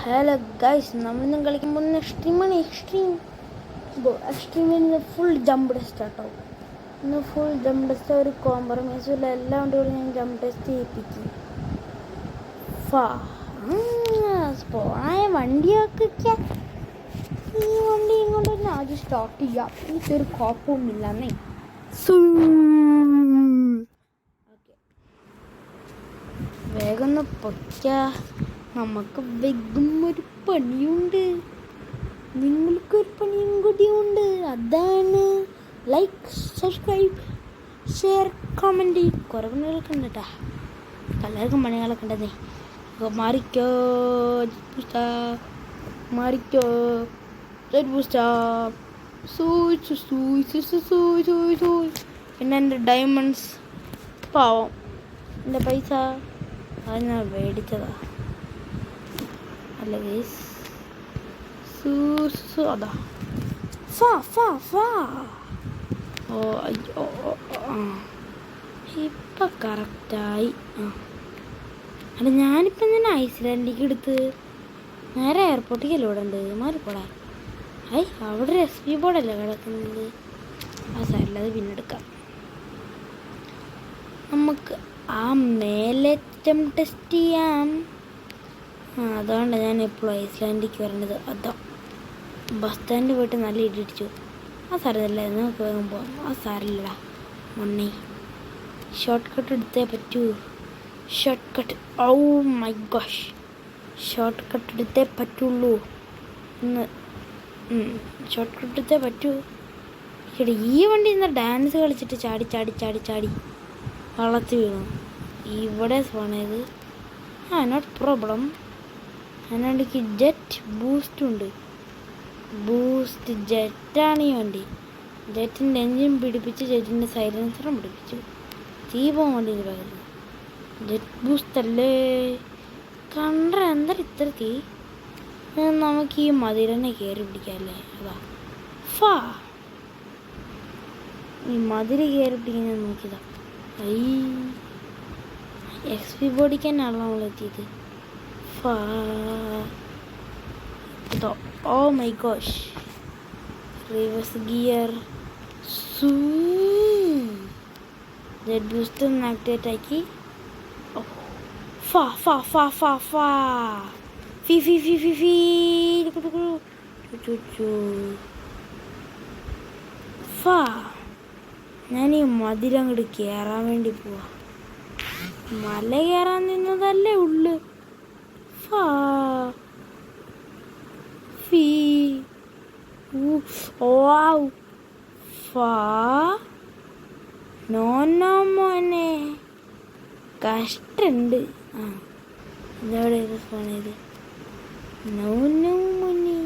Hello guys, നമ്മളിന്നും കളിക്കാൻ പോകുന്ന എക്സ്ട്രീമിന് full jump test ആട്ടോ. ഇന്ന് ഫുൾ ജമ്പ് ടെസ്റ്റ്, ഒരു കോംപ്രമൈസും എല്ലാം കൊണ്ട് ഞാൻ ജമ്പ് ടെസ്റ്റ് ചെയ്യിപ്പിക്കും. സ്പോണായ വണ്ടിയൊക്കെ ഈ വണ്ടി ഇങ്ങോട്ട് തന്നെ ആദ്യം സ്റ്റാർട്ട് ചെയ്യാം. എനിക്കൊരു കുഴപ്പമൊന്നുമില്ലെന്നേ. വേഗം ഒന്ന് പൊയ്ക്ക, നമുക്ക് വേഗം ഒരു പണിയുണ്ട്. നിങ്ങൾക്കൊരു പണിയും കൂടിയുണ്ട്. അതാണ് ലൈക്ക്, സബ്സ്ക്രൈബ്, ഷെയർ, കമൻറ്റ്. കുറേ പണികളൊക്കെ ഉണ്ട് കേട്ടാ, പലർക്കും പണികളൊക്കെ ഉണ്ടെന്നേ. മാറിക്കോ മാറിക്കോ പിന്നെ എൻ്റെ ഡയമണ്ട്സ് പാവം, എൻ്റെ പൈസ അത് ഞാൻ മേടിച്ചതാ. അല്ല ഗൈസ്, അതാ ഓ അയ്യോ, ഇപ്പം കറക്റ്റായി. അല്ല, ഞാനിപ്പം ഞാൻ ഐസ്ലാൻഡിലേക്ക് എടുത്ത് നേരെ എയർപോർട്ടിലേക്ക് ഇവിടെ ഉണ്ട്. മാറിപ്പോടാ. അവിടെ ഒരു SP ബോർഡല്ലേ കിടക്കുന്നത്. ആ സൈഡിലത് പിന്നെ എടുക്കാം. നമുക്ക് ആ മേലേറ്റം ടെസ്റ്റ് ചെയ്യാം. അതുകൊണ്ട് ഞാൻ എപ്പോഴും ഐസ്ലാൻഡിലേക്ക് വരേണ്ടത്. അതാ ബസ് സ്റ്റാൻഡിൽ പോയിട്ട് നല്ല ഇടിച്ചു. ആ സാരമില്ല, നമുക്ക് വേഗം പോകാം. ആ സാരമില്ലടാ മണ്ണി. ഷോർട്ട് കട്ട് എടുത്തേ പറ്റൂ. Short cut, oh my gosh, short cut എടുത്തേ പറ്റുള്ളൂ. ഷോർട്ട് കട്ട് എടുത്തേ പറ്റൂ. ഈ വണ്ടി ഇന്ന് ഡാൻസ് കളിച്ചിട്ട് ചാടി ചാടി ചാടി ചാടി വളർത്തി വീണു. ഇവിടെ സ്പോണേത്. Not problem. അതിനാണെങ്കിൽ ജെറ്റ് ബൂസ്റ്റ് ഉണ്ട്. ബൂസ്റ്റ് ജെറ്റാണ് ഈ വണ്ടി. ജെറ്റിൻ്റെ എൻജിൻ പിടിപ്പിച്ച് ജെറ്റിൻ്റെ സൈലൻസറും പിടിപ്പിച്ചു. ദീപം വണ്ടിയിൽ പകരുന്നു. ജെറ്റ് ബൂസ്റ്റ് അല്ലേ കണ്ട. എന്താ ഇത്ര തീ? നമുക്ക് ഈ മതിലിനെ കയറി പിടിക്കാമല്ലേ. അതാ ഈ മതിൽ കയറി പിടിക്കാൻ ഞാൻ നോക്കിയതാ. XP ബോഡിക്ക് തന്നെയാണല്ലോ നമ്മളെത്തിയത്. Oh my gosh, reverse gear. Jet boost ഒന്ന് ആക്ടിവേറ്റ് ആക്കി. ഞാൻ ഈ മതിലങ്ങോട്ട് കയറാൻ വേണ്ടി പോവാ. മല കയറാൻ നിന്നതല്ലേ ഉള്ളു. നോ മോനെ, കഷ്ടണ്ട്. ഇതോടെ പോണത്. നോ മോനെ,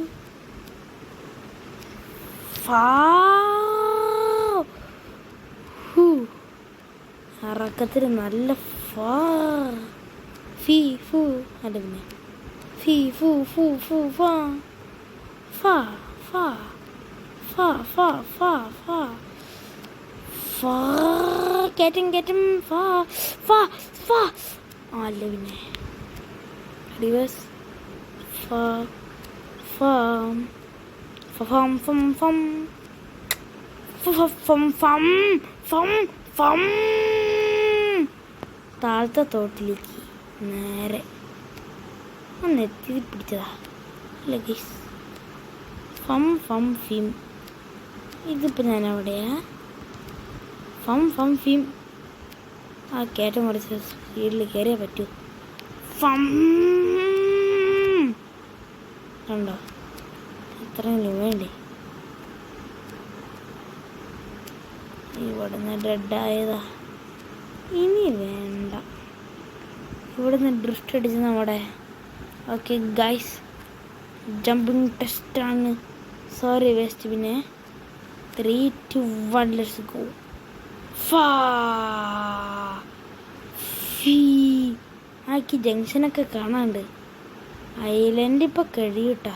ഇറക്കത്തിൽ നല്ല അല്ല പിന്നെ കേറ്റും അല്ല പിന്നെ റിവേഴ്സ് താഴത്തെ തോട്ടിലേക്ക് നേരെ ഒന്ന് എത്തി പിടിച്ചതാ. അല്ല ഗൈസ്, ഫീം. ഇതിപ്പോൾ ഞാൻ എവിടെയാ? ഫീം. ആ കയറ്റം കുറച്ച് സ്പീഡിൽ കയറിയേ പറ്റൂ. കണ്ടോ, ഇത്രയും വേണ്ടേ? ഇവിടുന്ന് ഡെഡായതാ. ഇനി വേണ്ട. ഇവിടുന്ന് ഡ്രിഫ്റ്റ് അടിച്ച് നമ്മുടെ. ഓക്കെ ഗൈസ്, ജമ്പിങ് ടെസ്റ്റാണ്. Sorry waste. പിന്നെ 3, 2, 1 ലെറ്റ്സ് ഗോ. ആക്കി ജംഗ്ഷനൊക്കെ കാണാണ്ട്. ഐലൻഡ് ഇപ്പം കഴിയൂട്ടാ.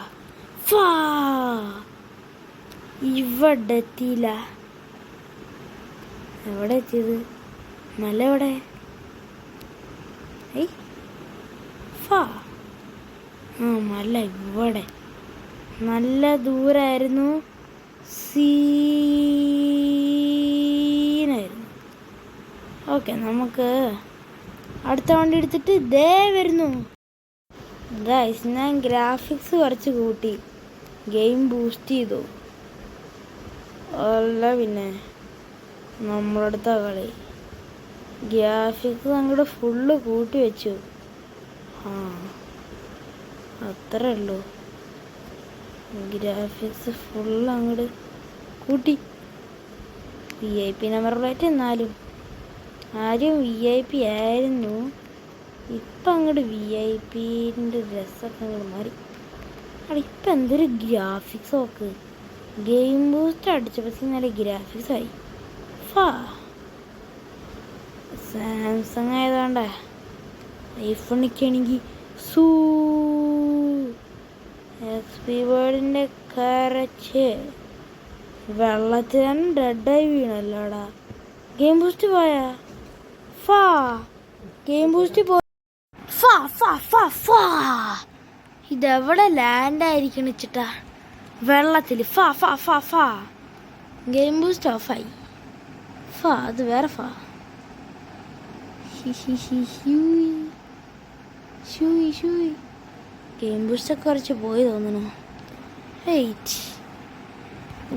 ഇവിടെ എത്തിയില്ല. എവിടെ എത്തിയത്? മല എവിടെ? മല ഇവിടെ നല്ല ദൂരായിരുന്നു. സീനായിരുന്നു. ഓക്കെ, നമുക്ക് അടുത്ത വണ്ടി എടുത്തിട്ട് ദേ വരുന്നു. ഗൈസ്, ഞാൻ ഗ്രാഫിക്സ് കുറച്ച് കൂട്ടി, ഗെയിം ബൂസ്റ്റ് ചെയ്തു. അല്ല പിന്നെ നമ്മളടുത്ത കളി ഗ്രാഫിക്സ് അങ്ങോട്ട് ഫുള്ള് കൂട്ടി വെച്ചു. അത്രേ ഉള്ളൂ. ഗ്രാഫിക്സ് ഫുള്ള് അങ്ങോട്ട് കൂട്ടി. VIP നമ്പർ പ്ലേറ്റ് എന്നാലും ആദ്യം VIP ആയിരുന്നു. ഇപ്പം അങ്ങോട്ട് VIPൻ്റെ ഡ്രസ്സൊക്കെ അങ്ങോട്ട് മാറി. ഇപ്പം എന്തൊരു ഗ്രാഫിക്സ് നോക്ക്. ഗെയിം ബൂസ്റ്റ് അടിച്ചപ്പോൾ നല്ല ഗ്രാഫിക്സ് ആയി. സാംസങ് ആയതുകൊണ്ടേ ഐഫോണൊക്കെ ആണെങ്കിൽ XP വേർഡിൻ്റെ കരച്ച് വെള്ളത്തിലാണ് ഡെഡായി വീണല്ലോടാ. ഗെയിം ബൂസ്റ്റ് പോയാ ഗെയിം ബൂസ്റ്റ് പോയി. ഇതെവിടെ ലാൻഡ് ആയിരിക്കണം വെച്ചിട്ടാ വെള്ളത്തിൽ. ഗെയിം ബൂസ്റ്റ് ഓഫായി. അത് വേറെ ഗെയിം ബൂസ്റ്റൊക്കെ കുറച്ച് പോയി തോന്നുന്നു.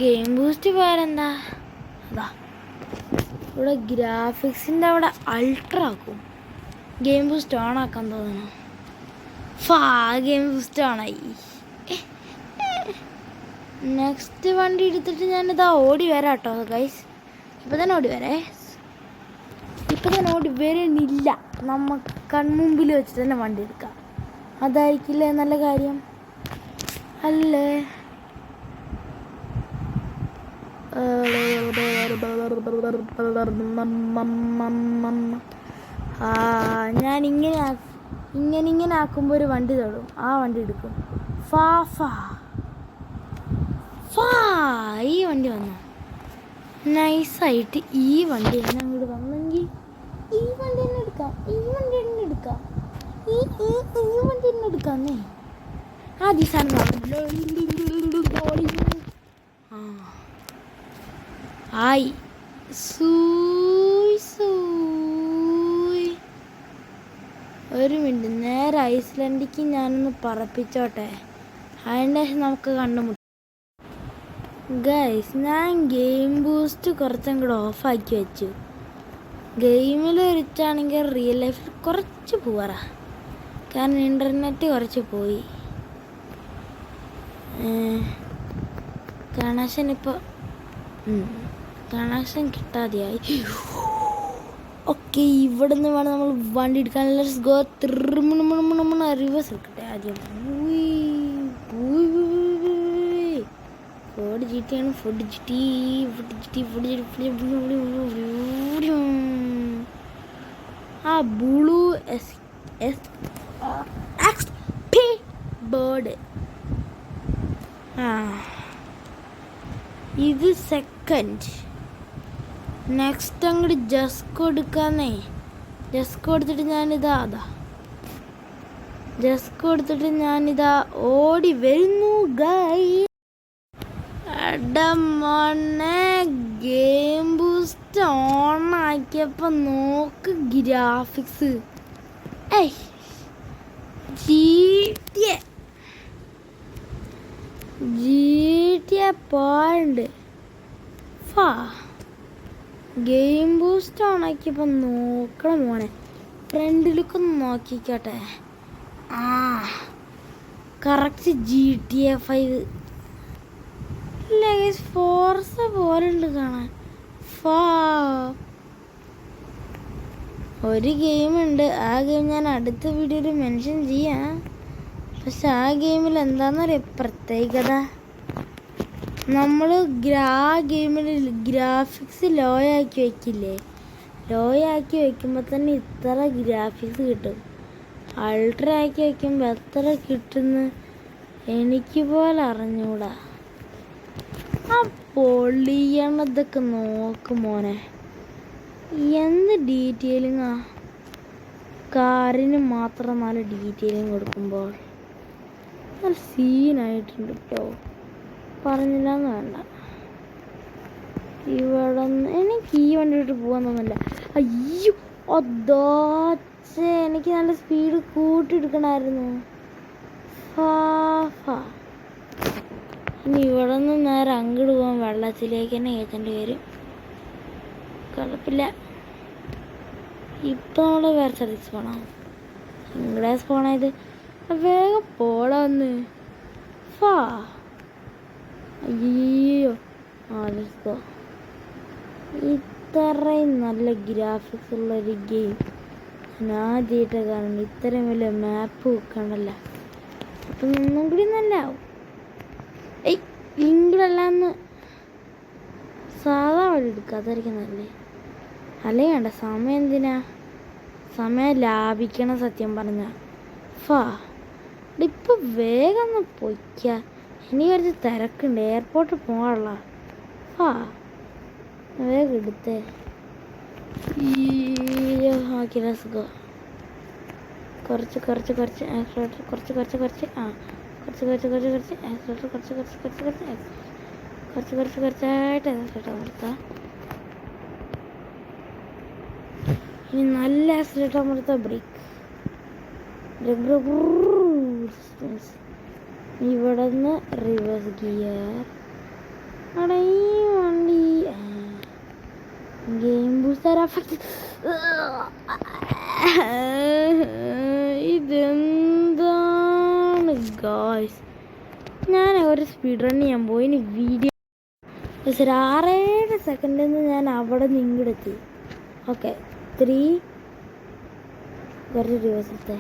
ഗെയിം ബൂസ്റ്റ് പോയാലെന്താ, അതാ ഇവിടെ ഗ്രാഫിക്സിൻ്റെ അവിടെ അൾട്ര ആക്കും. ഗെയിം ബൂസ്റ്റ് ഓൺ ആക്കാൻ തോന്നുന്നു. ഗെയിം ബൂസ്റ്റ് ഓണായി. നെക്സ്റ്റ് വണ്ടി എടുത്തിട്ട് ഞാനിതാ ഓടി വരാം കേട്ടോ ഗൈസ്. ഇപ്പം തന്നെ ഓടി വരണില്ല. നമുക്ക് കൺമുമ്പിൽ വെച്ചിട്ട് തന്നെ വണ്ടി എടുക്കാം. അതായിരിക്കില്ലേ നല്ല കാര്യം അല്ലേ? ഞാൻ ഇങ്ങനെ ആക്കുമ്പോൾ ഒരു വണ്ടി തൊടും. ആ വണ്ടി എടുക്കും. ഈ വണ്ടി വന്നു. നൈസായിട്ട് ഈ വണ്ടി തന്നെ അങ്ങോട്ട് വന്നെങ്കിൽ ഈ വണ്ടി തന്നെ എടുക്കാന്നേ. ആദ്യ സാധനം ആയി. ഒരു മിനിറ്റ്, നേരെ ഐസ്ലാൻഡിക്ക് ഞാനൊന്ന് പറപ്പിച്ചോട്ടെ. അതിൻ്റെ ശേഷം നമുക്ക് കണ്ടുമുട്ടാം. ഗൈസ്, ഞാൻ ഗെയിം ബൂസ്റ്റ് കുറച്ചങ്ങോട്ട് ഓഫാക്കി വെച്ചു. ഗെയിമിൽ വെച്ചാണെങ്കിൽ റിയൽ ലൈഫിൽ കുറച്ച് പോവാറാ. കാരണം ഇൻ്റർനെറ്റ് കുറച്ച് പോയി. കണക്ഷൻ കിട്ടാതെയായി. ഓക്കെ, ഇവിടെ നിന്ന് വേണം നമ്മൾ വണ്ടി എടുക്കാൻ. Let's go. റിവേഴ്സ് എടുക്കട്ടെ ആദ്യം. ഫോർഡ് GT ആണ്. Ford GT. ആ ബ്ലൂ XP ബേർഡ്. ഇത് സെക്കൻഡ്. നെക്സ്റ്റ് അങ്ങോട്ട് ജസ്കോ എടുക്കാന്നേ. ജസ്കോ എടുത്തിട്ട് ഞാനിതാ ഓടി വരുന്നു ഗൈസ്. മോനെ, ഗെയിം ബൂസ്റ്റ് ഓൺ ആക്കിയപ്പോൾ നോക്ക് ഗ്രാഫിക്സ്. GTA പോയിണ്ട്. ഗെയിം ബൂസ്റ്റ് ഓൺ ആക്കിയപ്പോൾ നോക്കണം മോനെ. ഫ്രണ്ട് ലുക്ക് ഒന്ന് നോക്കിക്കോട്ടെ. കറക്റ്റ് GTA 5 ഫോർസ പോലെ ഉണ്ട് കാണാൻ. ഒരു ഗെയിമുണ്ട്, ആ ഗെയിം ഞാൻ അടുത്ത വീഡിയോയിൽ മെൻഷൻ ചെയ്യാം. പക്ഷെ ആ ഗെയിമിൽ എന്താണെന്നറിയാം പ്രത്യേകത, നമ്മൾ ആ ഗെയിമിൽ ഗ്രാഫിക്സ് ലോ ആക്കി വയ്ക്കില്ലേ. ലോ ആക്കി വയ്ക്കുമ്പോൾ തന്നെ ഇത്ര ഗ്രാഫിക്സ് കിട്ടും. അൾട്ര ആക്കി വയ്ക്കുമ്പോൾ എത്ര കിട്ടുന്നു എനിക്ക് പോലെ അറിഞ്ഞൂടാ. ആ പൊളിയണതൊക്കെ നോക്കും മോനെ. എന്ത് ഡീറ്റെയിലിങ്ങാ. കാറിന് മാത്രം നല്ല ഡീറ്റെയിലിങ് കൊടുക്കുമ്പോൾ നല്ല സീനായിട്ടുണ്ട് കേട്ടോ, പറഞ്ഞില്ലാന്ന് വേണ്ട. ഇവിടെ എനിക്ക് ഈ വണ്ടി വിട്ട് പോകാൻ തോന്നില്ല. അയ്യോ അതാച്ചേ, എനിക്ക് നല്ല സ്പീഡ് കൂട്ടിയെടുക്കണമായിരുന്നു. ഇനി ഇവിടെ നിന്ന് നേരെ അങ്ങോട്ട് പോകാൻ വെള്ളത്തിലേക്ക് തന്നെ കയറ്റേണ്ടി വരും. കുഴപ്പമില്ല. ഇപ്പം നമ്മൾ വേറെ സ്ഥലത്ത് പോകണം. ഇങ്ങടെ സ്പോണായത് വേഗം പോടാന്ന്. അയ്യോ ലെറ്റ്സ് ഗോ. ഇത്രയും നല്ല ഗ്രാഫിക്സ് ഉള്ളൊരു ഗെയിം ഞാൻ ആദ്യമായിട്ട് കാണുന്നു. ഇത്രയും വലിയ മാപ്പ് വെക്കണ്ടല്ല. അപ്പം ഒന്നും കൂടി നല്ലാവും. ഇങ്ങടല്ലാന്ന് സാധാ വഴി എടുക്കുക, അതായിരിക്കും നല്ലേ. അല്ലെങ്കിൽ വേണ്ട, സമയം എന്തിനാ, സമയം ലാഭിക്കണം സത്യം പറഞ്ഞ. ഇപ്പം വേഗം ഒന്ന് പൊയ്ക്ക, ഇനി കുറച്ച് തിരക്കുണ്ട്, എയർപോർട്ടിൽ പോകാനുള്ള. വേഗം എടുത്തേ. Okay let's go. കുറച്ച് ആക്സിലേറ്റർ, കുറച്ച് ആക്സിലേറ്റർ, കുറച്ചായിട്ട് ആക്സിലേറ്റർ അമർത്താം. ഇനി നല്ല ആക്സിലേറ്റർ അമർത്താം. ബ്രേക്ക്. ഇവിടെ നിന്ന് റിവേഴ്സ് ഗിയർ. അവിടെ ഈ വണ്ടി ഗെയിം ബൂസ്റ്റർ എഫക്റ്റ്. ഇതെന്താണ് ഗായ്സ്? ഞാൻ ഒരു സ്പീഡ് റൺ ചെയ്യാൻ പോയി. ഇനി വീഡിയോ 6-7 സെക്കൻഡിൽ നിന്ന് ഞാൻ അവിടെ നിന്ന് ഇങ്ങോട്ടെത്തി. ഓക്കെ 3 കുറച്ച് ദിവസത്തെ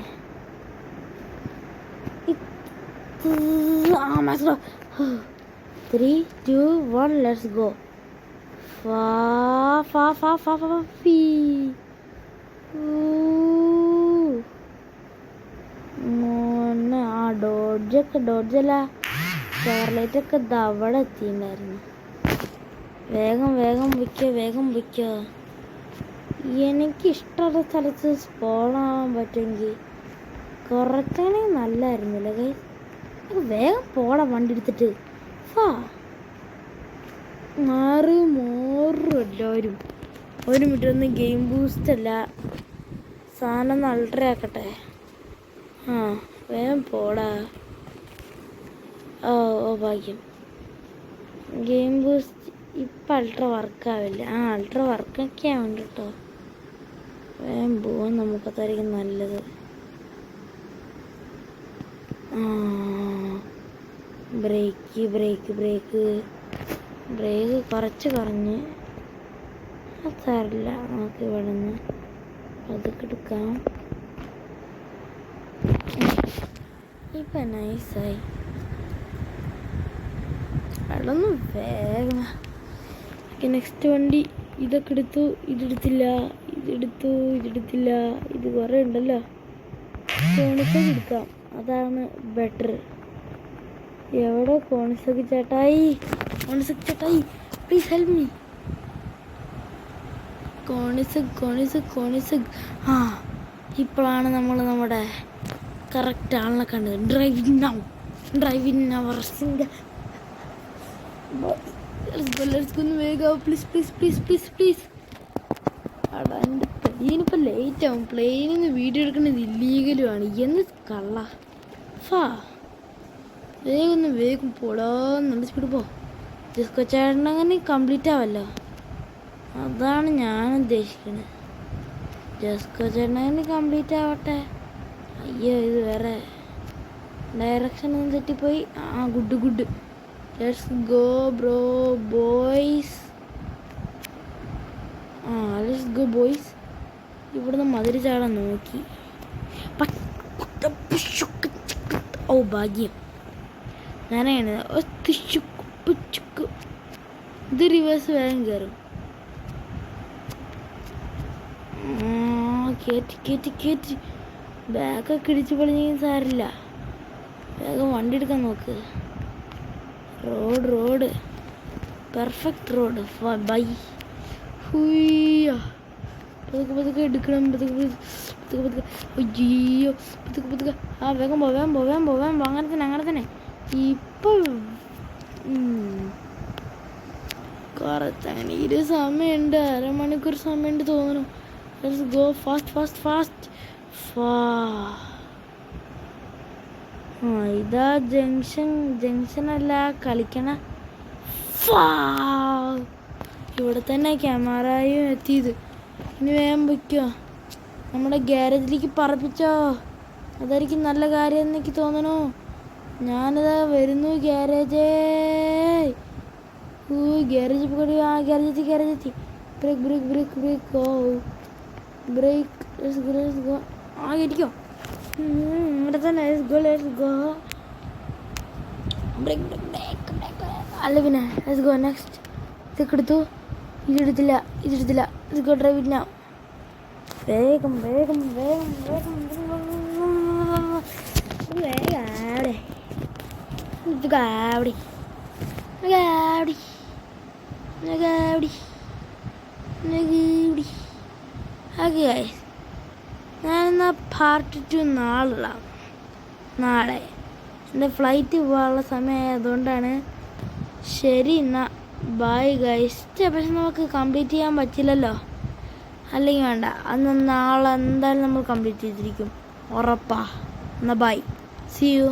3, 2, 1 ലെറ്റ്സ് ഗോ. ആ ഡോഡ്ജല്ല ചോർലൈറ്റൊക്കെ അവിടെ എത്തിയിട്ടുണ്ടായിരുന്നു. വേഗം വിൽക്കോ. എനിക്കിഷ്ടമുള്ള സ്ഥലത്ത് സ്പോണാവാൻ പറ്റുമെങ്കിൽ കുറച്ചാണെങ്കിൽ നല്ലായിരുന്നില്ല ഗൈസ്. വേഗം പോടാം വണ്ടി എടുത്തിട്ട്. മാറും എല്ലാവരും. 1 മിനിറ്റ് ഒന്ന് ഗെയിം ബൂസ്റ്റ് അല്ല, സാധനം ഒന്ന് അൾട്ര ആക്കട്ടെ. വേഗം പോടാ. ഓ ഭാഗ്യം. ഗെയിം ബൂസ്റ്റ് ഇപ്പം അൾട്ര വർക്കാവില്ല. അൾട്ര വർക്കൊക്കെ ആവുന്നുണ്ട് കേട്ടോ. വേഗം പോവാൻ നമുക്കതായിരിക്കും നല്ലത്. ബ്രേക്ക് കുറച്ച് കുറഞ്ഞ് സാരില്ല. നമുക്ക് ഇവിടെ നിന്ന് അതൊക്കെ എടുക്കാം. ഇപ്പം നൈസായി. അതൊന്നും വേഗം. നെക്സ്റ്റ് വണ്ടി ഇതൊക്കെ എടുത്തു. ഇതെടുത്തില്ല. ഇത് കുറേ ഉണ്ടല്ലോ. കോണിസൊക്കെ എടുക്കാം, അതാണ് ബെറ്റർ. എവിടെ കോണിസൊക്കെ ചേട്ടായി? Please help me. കോണിസക്. ഇപ്പോഴാണ് നമ്മൾ നമ്മുടെ കറക്റ്റ് ആളിനെ കണ്ടത്. ഡ്രൈവിംഗ് അവർ സിംഗിൾ. വേഗം പ്ലീസ്. അടാ എൻ്റെ പ്ലെയിനിപ്പോൾ ലേറ്റ് ആവും. പ്ലെയിനിൽ നിന്ന് വീഡിയോ എടുക്കുന്നത് ഇല്ലീഗലുമാണ്. എന്ന് കള്ള. വേഗം പോടാ. നല്ല സ്പീഡ് പോ. ഡിസ്കോ ചേട്ടനങ്ങനെ കംപ്ലീറ്റ് ആവല്ലോ, അതാണ് ഞാൻ ഉദ്ദേശിക്കുന്നത്. ഡിസ്കോ ചേട്ടനങ്ങനെ കംപ്ലീറ്റ് ആവട്ടെ. അയ്യോ ഇത് വേറെ ഡയറക്ഷൻ ഒന്നും തെറ്റിപ്പോയി. Good. Let's go bro boys. Let's go boys. ഇവിടുന്ന് മതിരി ചാടാൻ നോക്കി. ഭാഗ്യം. ഞാനാണ് ഇത് റിവേഴ്സ് വേഗം കയറും. കേറ്റി ബാക്കൊക്കെ ഇടിച്ച് പൊളിഞ്ഞെങ്കിൽ സാരില്ല. വേഗം വണ്ടി എടുക്കാൻ നോക്ക്. Road perfect road. ബൈ. പതുക്കെ എടുക്കണം. പതുക്കെ. അയ്യോ പതുക്കെ. വേഗം പോ. അങ്ങനെ തന്നെ. ഇപ്പം കുറച്ച് അങ്ങനെ ഒരു സമയമുണ്ട്, അരമണിക്കൂർ സമയമുണ്ട് തോന്നുന്നു. Let's go fast fast fast. ഇതാ ജംഗ്ഷനല്ല കളിക്കണ. ഇവിടെ തന്നെ ക്യാമറയും എത്തിയത്. ഇനി വേഗം വയ്ക്കോ, നമ്മുടെ ഗ്യാരേജിലേക്ക് പറപ്പിച്ചോ. അതായിരിക്കും നല്ല കാര്യം എന്നെനിക്ക് തോന്നണു. ഞാനിതാ വരുന്നു ഗ്യാരേജേ. Garage garage brake brake brake brake go brake. ഇരിക്കോ ഇവിടെ തന്നെ. Let's go brake brake brake brake. അല്ല പിന്നെ ലെറ്റ്സ് ഗോ നെക്സ്റ്റ്. ഇതൊക്കെ എടുത്തു, ഇതെടുത്തില്ല. Let's go drive it now. വേഗം വേഗം വേഗം വേഗം ഞാനെന്നാ പാർട്ട് 2 നാളെ എൻ്റെ ഫ്ലൈറ്റ് പോകാനുള്ള സമയമായതുകൊണ്ടാണ്. ശരി എന്നാൽ ബൈ ഗൈസ്. പക്ഷെ നമുക്ക് കംപ്ലീറ്റ് ചെയ്യാൻ പറ്റില്ലല്ലോ, അല്ലെങ്കിൽ വേണ്ട, അന്ന് നാളെ എന്തായാലും നമ്മൾ കംപ്ലീറ്റ് ചെയ്തിരിക്കും, ഉറപ്പാ. എന്നാൽ ബൈ, സീ യു.